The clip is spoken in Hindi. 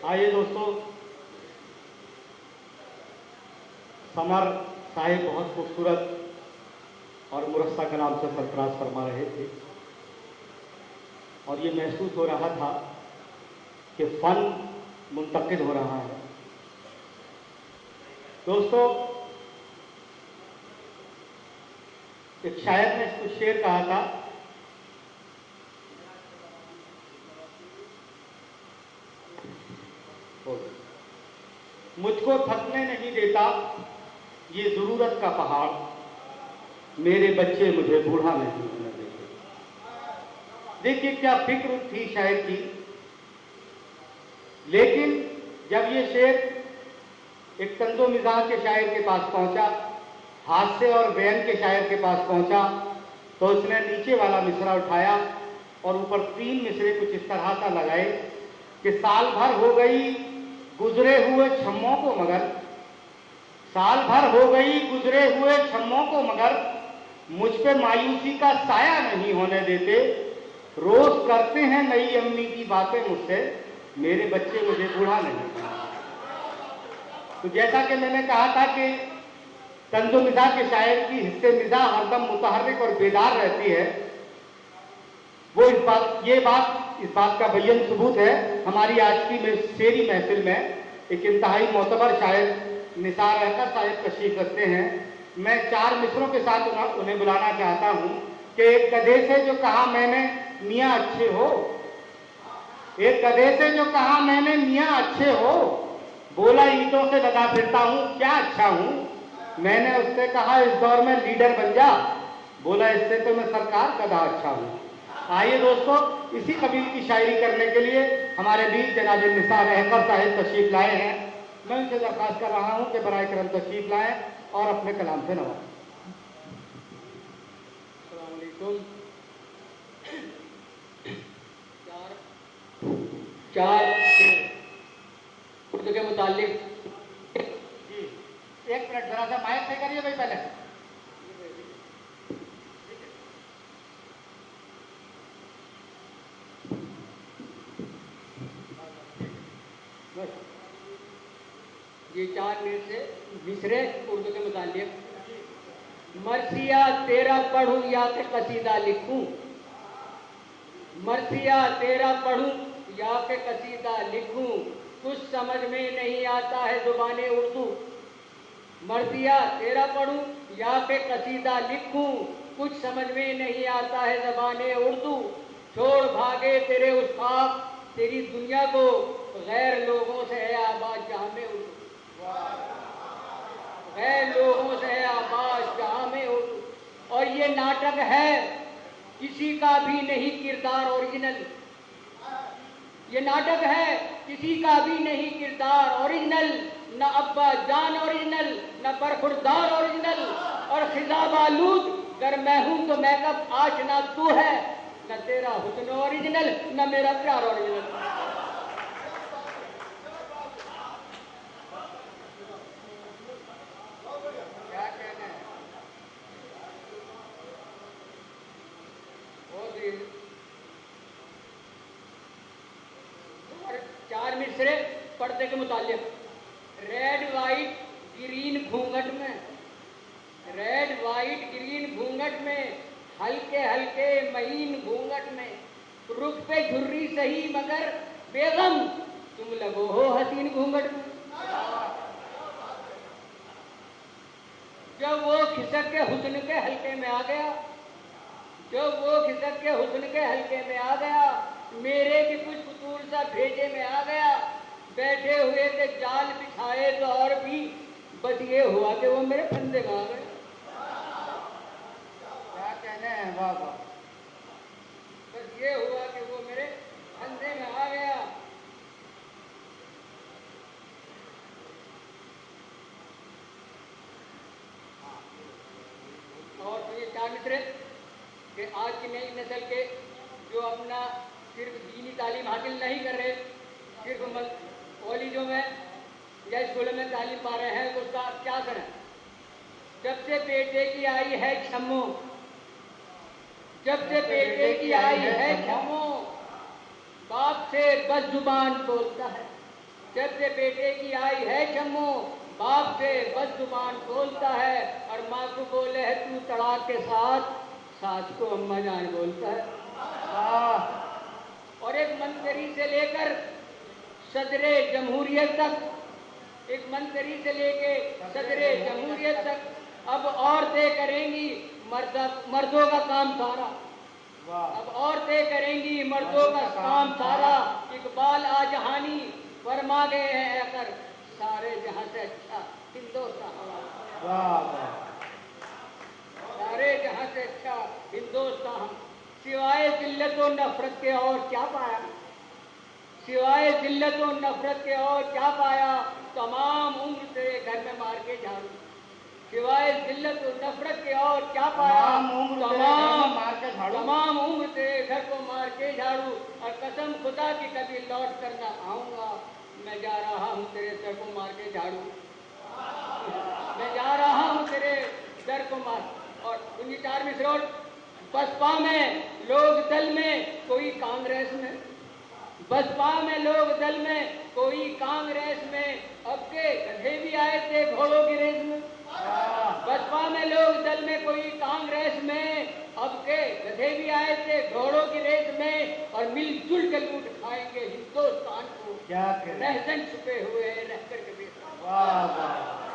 आइए दोस्तों, समर साहिब बहुत खूबसूरत और मुरस्सा कलाम से सरफराज फरमा रहे थे और ये महसूस हो रहा था कि फन मुंतकिल हो रहा है। दोस्तों, एक शायर ने कुछ शेर कहा था, मुझको थकने नहीं देता ये जरूरत का पहाड़, मेरे बच्चे मुझे बूढ़ा नहीं होने देते। देखिए क्या फिक्र थी शायर की। लेकिन जब ये शेर एक तंजो मिजाज के शायर के पास पहुंचा, हास्य और बयान के शायर के पास पहुंचा, तो उसने नीचे वाला मिसरा उठाया और ऊपर 3 मिसरे कुछ इस तरह का लगाए कि साल भर हो गई गुजरे हुए छम्मों को मगर, साल भर हो गई गुजरे हुए छम्मों को मगर, मुझ पे मायूसी का साया नहीं होने देते। रोज करते हैं नई अम्मी की बातें मुझसे, मेरे बच्चे मुझे बूढ़ा नहीं करते। तो जैसा कि मैंने कहा था कि तंजो मिजाज के शायर की हिस्से मिजाज हरदम मुतहर्रिक और बेदार रहती है, वो इस बात का बय्यन सबूत है। हमारी आज की शेरी महफिल में एक इंतहाई मोतबर शायर निसार रहकर साहिब तशरीफ रखते हैं। मैं 4 मिसरों के साथ उन्हें बुलाना चाहता हूं कि एक गधे से जो कहा मैंने मियाँ अच्छे हो, एक गधे से जो कहा मैंने मियाँ अच्छे हो, बोला ईंटों से लगा फिरता हूं क्या अच्छा हूं। मैंने उससे कहा इस दौर में लीडर बन जा, बोला इससे तो मैं सरकार का दा अच्छा हूं। आइए दोस्तों, इसी कबील की शायरी करने के लिए हमारे बीच जनाब निसार रहकर साहिब तशरीफ लाए हैं। मैं उनसे दरख्वास्त कर रहा हूं कि बराए करम तशरीफ लाएं और अपने कलाम से नवाजें। अस्सलाम वालेकुम। चार उर्दू के मुतालिक। जी, 1 मिनट जरा सा माइक पे करिए भाई पहले। ये 4 मिसरे उर्दू के मुतालिक। मर्सिया तेरा पढ़ूं या के कसीदा लिखूं, मर्सिया तेरा पढ़ूं या के कसीदा लिखूं, कुछ समझ में नहीं आता है जुबाने उर्दू। मर्सिया तेरा पढ़ूं या के कसीदा लिखूं, कुछ समझ में नहीं आता है ज़बाने उर्दू। छोड़ भागे तेरे उस ख्वाब तेरी दुनिया को, गैर लोगों से है आबाद जहां में उर्दू, गैर लोगों से है आबाद जहां में उर्दू। और ये नाटक है किसी का भी नहीं किरदार ओरिजिनल, ये नाटक है किसी का भी नहीं किरदार ओरिजिनल, न अब्बा जान ओरिजिनल, न बरखुरदार ओरिजिनल। और खिजाब आलूद अगर मैं हूं तो मैं कब आशना तू है, न तेरा हुस्न ओरिजिनल न मेरा प्यार ओरिजिनल। क्या कहना है? और 4 मिसरे पर्दे के मुतालिक। रेड वाइट ग्रीन घूंघट में, रेड वाइट ग्रीन घूंघट में, हल्के हल्के महीन घूंघट में, रुख पे झुर्री सही मगर बेगम तुम लगो हो हसीन घूंघट में। जब वो खिसक के हुस्न के हल्के में आ गया, जब वो खिसक के हुस्न के हल्के में आ गया, मेरे भी कुछ फतूल सा भेजे में आ गया। बैठे हुए थे जाल बिछाए तो और भी, बस ये हुआ कि वो मेरे फंदे में आ गए। क्या कहना है? वाह वाह। बस ये हुआ कि वो मेरे फंदे में आ गया। और तो ये 4 मिसरे कि आज की नई नस्ल के जो अपना सिर्फ दीनी तालीम हासिल नहीं कर रहे, सिर्फ कॉलेजों में या स्कूलों में तालीम पा रहे हैं, तो उसका क्या करें। जब से बेटे की आई है छम्मो, जब से बेटे की आई है छम्मो, बाप से बस जुबान बोलता है, जब से बेटे की आई है जम्मू, बाप से बस जुबान बोलता है और माँ को बोले है तू तड़ाक के साथ, सास को अम्मा जान बोलता है। और एक मंत्री से लेकर सदरे जमहूरियत तक, एक मंत्री से लेके सदरे जमहूरियत तक अब औरतें करेंगी मर्दों का काम सारा। अब औरतें करेंगी मर्दों का काम सारा। इकबाल आजहानी फरमा गए हैं आकर, सारे जहां से अच्छा हिंदुस्तान हमारा, सारे जहां से अच्छा हिंदुस्तान। सिवाय जिल्लत और नफरत के और क्या पाया, सिवाय जिल्लत और नफरत के और क्या पाया, तमाम उम्र तेरे घर में मार के झाड़ू। सिवाय जिल्लत और नफरत के और क्या पाया, तमाम उम्र तेरे घर को मार के झाड़ू। और कसम खुदा की कभी लौट कर न आऊंगा, मैं जा रहा हूँ तेरे सर को मार के झाड़ू, मैं जा रहा हूँ तेरे सर को मार। और 19 रोड बसपा में लोग दल में कोई कांग्रेस में, बसपा में लोग दल में कोई कांग्रेस में, अब के गधे भी आए थे घोड़ों की रेस में। बसपा में लोग दल में कोई कांग्रेस में, अब के गधे भी आए थे घोड़ों की रेस में। और मिलजुल कर लूट खाएंगे हिंदुस्तान को, क्या रहसन छुपे हुए रहकर के। वाह वाह।